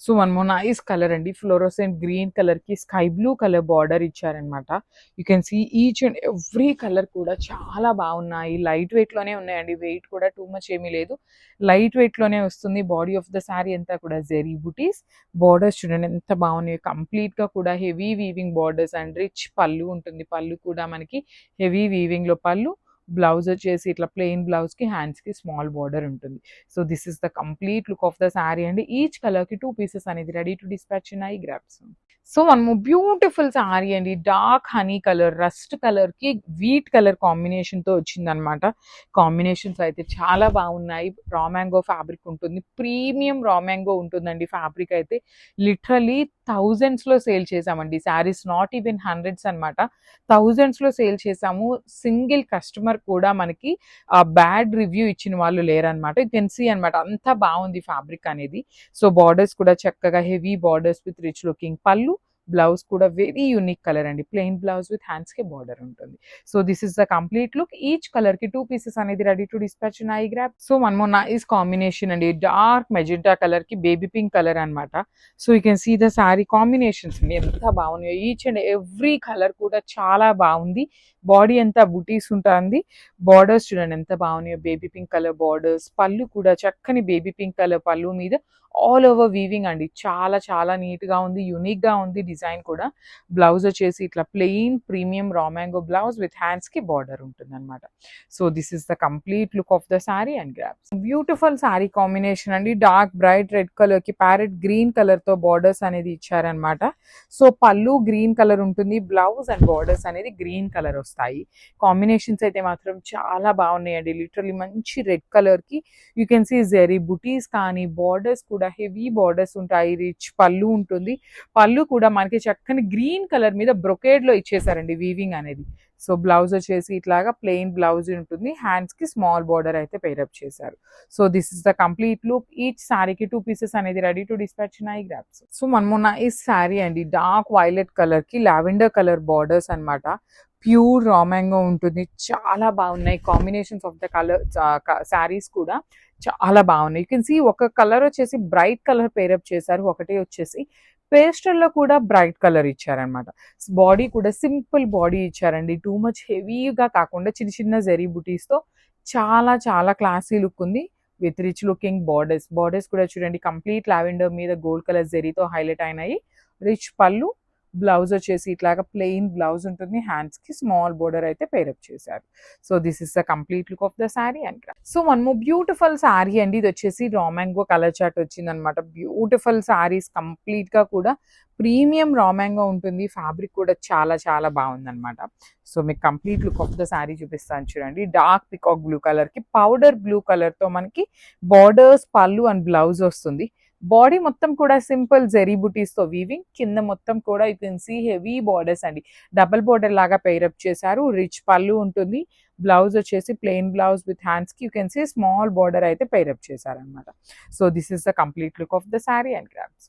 So one more nice colour అండి, fluorescent green colour కి sky blue colour border ఇచ్చారనమాట. You can see each and every colour కూడా చాలా బాగున్నాయి. Light weight లోనే ఉన్నాయండి, వెయిట్ కూడా టూ మచ్ ఏమీ లేదు, లైట్ వెయిట్ లోనే వస్తుంది. బాడీ ఆఫ్ ద శారీ అంతా కూడా జెరీ బుటీస్, బార్డర్స్ చూడండి ఎంత బాగున్నాయి. కంప్లీట్ గా కూడా heavy weaving borders and rich pallu ఉంటుంది. పళ్ళు కూడా మనకి హెవీ వీవింగ్ లో పళ్ళు, బ్లౌజ్ వచ్చేసి ఇట్లా ప్లెయిన్ బ్లౌజ్ కి హ్యాండ్స్ కి స్మాల్ బార్డర్ ఉంటుంది. So this is the complete look of the sari అండి. ఈచ్ కలర్ కి 2 పీసెస్ అనేది రెడీ టు డిస్పాచ్ ఉన్నాయి, grabs. So one more beautiful sari అండి, dark honey colour, rust colour కి వీట్ కలర్ కాంబినేషన్ తో వచ్చింది అనమాట. కాంబినేషన్స్ అయితే చాలా బాగున్నాయి. రా మ్యాంగో ఫ్యాబ్రిక్ ఉంటుంది, ప్రీమియం రా మ్యాంగో ఉంటుందండి. ఫ్యాబ్రిక్ అయితే లిటరలీ థౌజండ్స్ లో సేల్ చేసామండి శారీస్, నాట్ ఈవెన్ హండ్రెడ్స్ అనమాట, థౌజండ్స్ లో సేల్ చేసాము. సింగిల్ కస్టమర్ కూడా మనకి బ్యాడ్ రివ్యూ ఇచ్చిన వాళ్ళు లేరనమాట. యూ కెన్ సీ అనమాట, అంత బాగుంది ఫ్యాబ్రిక్ అనేది. సో బార్డర్స్ కూడా చక్కగా heavy borders with rich looking pallu, blouse కూడా వెరీ యూనిక్ కలర్ అండి, ప్లెయిన్ బ్లౌజ్ విత్ హ్యాండ్స్ కి బార్డర్ ఉంటుంది. So this is the complete look. Each colour కి 2 పీసెస్ అనేది రెడీ టు డిస్పాచ్ ఉన్నాయి, grab. So one more nice combination అండి, dark magenta colour కి baby pink colour అనమాట. So you can see the sari combinations అండి ఎంత బాగున్నాయో. ఈచ్ అండ్ ఎవ్రీ కలర్ కూడా చాలా బాగుంది. బాడీ అంతా బుటీస్ ఉంటుంది. బార్డర్స్ చూడండి ఎంత బాగున్నాయో, బేబీ పింక్ కలర్ బార్డర్స్, పళ్ళు కూడా చక్కని బేబీ పింక్ కలర్ పళ్ళు మీద ఆల్ ఓవర్ వీవింగ్ అండి, చాలా చాలా నీట్ గా ఉంది, యూనిక్ గా ఉంది డిజైన్ కూడా. బ్లౌజ్ వచ్చేసి ఇట్లా plain premium raw mango blouse with hands కి బార్డర్ ఉంటుంది అనమాట. So this is the complete look of the sari and grabs. Beautiful sari combination అండి, డార్క్ బ్రైట్ రెడ్ కలర్ కి ప్యారెట్ గ్రీన్ కలర్ తో బార్డర్స్ అనేది ఇచ్చారనమాట. సో పళ్ళు గ్రీన్ కలర్ ఉంటుంది, బ్లౌజ్ అండ్ బార్డర్స్ అనేది గ్రీన్ కలర్ వస్తాయి. కాంబినేషన్స్ అయితే మాత్రం చాలా బాగున్నాయండి, లిటరలీ మంచి రెడ్ కలర్ కి యూ కెన్ సీ జెరీ బుటీస్ కానీ, బార్డర్స్ కూడా హెవీ బార్డర్స్ ఉంటాయి, రిచ్ పళ్ళు ఉంటుంది. పళ్ళు కూడా మనకి చక్కని గ్రీన్ కలర్ మీద బ్రొకేడ్ లో ఇచ్చేసారండి వీవింగ్ అనేది. సో బ్లౌజ్ వచ్చేసి ఇట్లాగా ప్లెయిన్ బ్లౌజ్ ఉంటుంది, హ్యాండ్స్ కి స్మాల్ బార్డర్ అయితే పేరప్ చేశారు. So this is the complete look. Each శారీకి 2 పీసెస్ అనేది రెడీ టు డిస్పాచ్ ఉన్నాయి, గ్రాబ్స్. సో మనమున్న ఈ శారీ అండి, డార్క్ వైలెట్ కలర్ కి లావెండర్ కలర్ బార్డర్స్ అనమాట. ప్యూర్ రా మ్యాంగో ఉంటుంది, చాలా బాగున్నాయి combinations of the colour. Saris కూడా చాలా బాగున్నాయి. యూ కెన్ సీ ఒక కలర్ వచ్చేసి బ్రైట్ కలర్ పేరప్ చేశారు, ఒకటి వచ్చేసి పేస్టల్ లో కూడా బ్రైట్ కలర్ ఇచ్చారనమాట. బాడీ కూడా సింపుల్ బాడీ ఇచ్చారండి, టూ మచ్ హెవీగా కాకుండా చిన్న చిన్న జెరీ బుటీస్ తో చాలా చాలా క్లాసీ లుక్ ఉంది with rich looking borders. Borders కూడా చూడండి కంప్లీట్ లావెండర్ మీద గోల్డ్ కలర్ జెరీతో హైలైట్ అయినాయి. రిచ్ పళ్ళు, బ్లౌజ్ వచ్చేసి ఇట్లాగా ప్లెయిన్ బ్లౌజ్ ఉంటుంది, హ్యాండ్స్ కి స్మాల్ బోర్డర్ అయితే పేరప్ చేశారు. So this is the complete look of the sari and so one more beautiful sari అండి, ఇది వచ్చేసి రా మ్యాంగో కలర్ చార్ట్ వచ్చింది అనమాట. బ్యూటిఫుల్ శారీస్, కంప్లీట్ గా కూడా ప్రీమియం రా మ్యాంగో ఉంటుంది, ఫ్యాబ్రిక్ కూడా చాలా చాలా బాగుంది అనమాట. సో మీకు complete look of the sari చూపిస్తాను చూడండి. డార్క్ పికాక్ బ్లూ కలర్ కి పౌడర్ బ్లూ కలర్ తో మనకి బార్డర్స్, పళ్ళు అండ్ బ్లౌజ్ వస్తుంది. బాడీ మొత్తం కూడా సింపుల్ జెరీ బుటీస్ తో వీవింగ్, కింద మొత్తం కూడా you can see heavy borders అండి, డబుల్ బార్డర్ లాగా పేరప్ చేశారు. రిచ్ పళ్ళు ఉంటుంది, బ్లౌజ్ వచ్చేసి ప్లెయిన్ బ్లౌజ్ విత్ హ్యాండ్స్ కి you can see small border అయితే పేరప్ చేశారనమాట. So this is the complete look of the sari and grabs.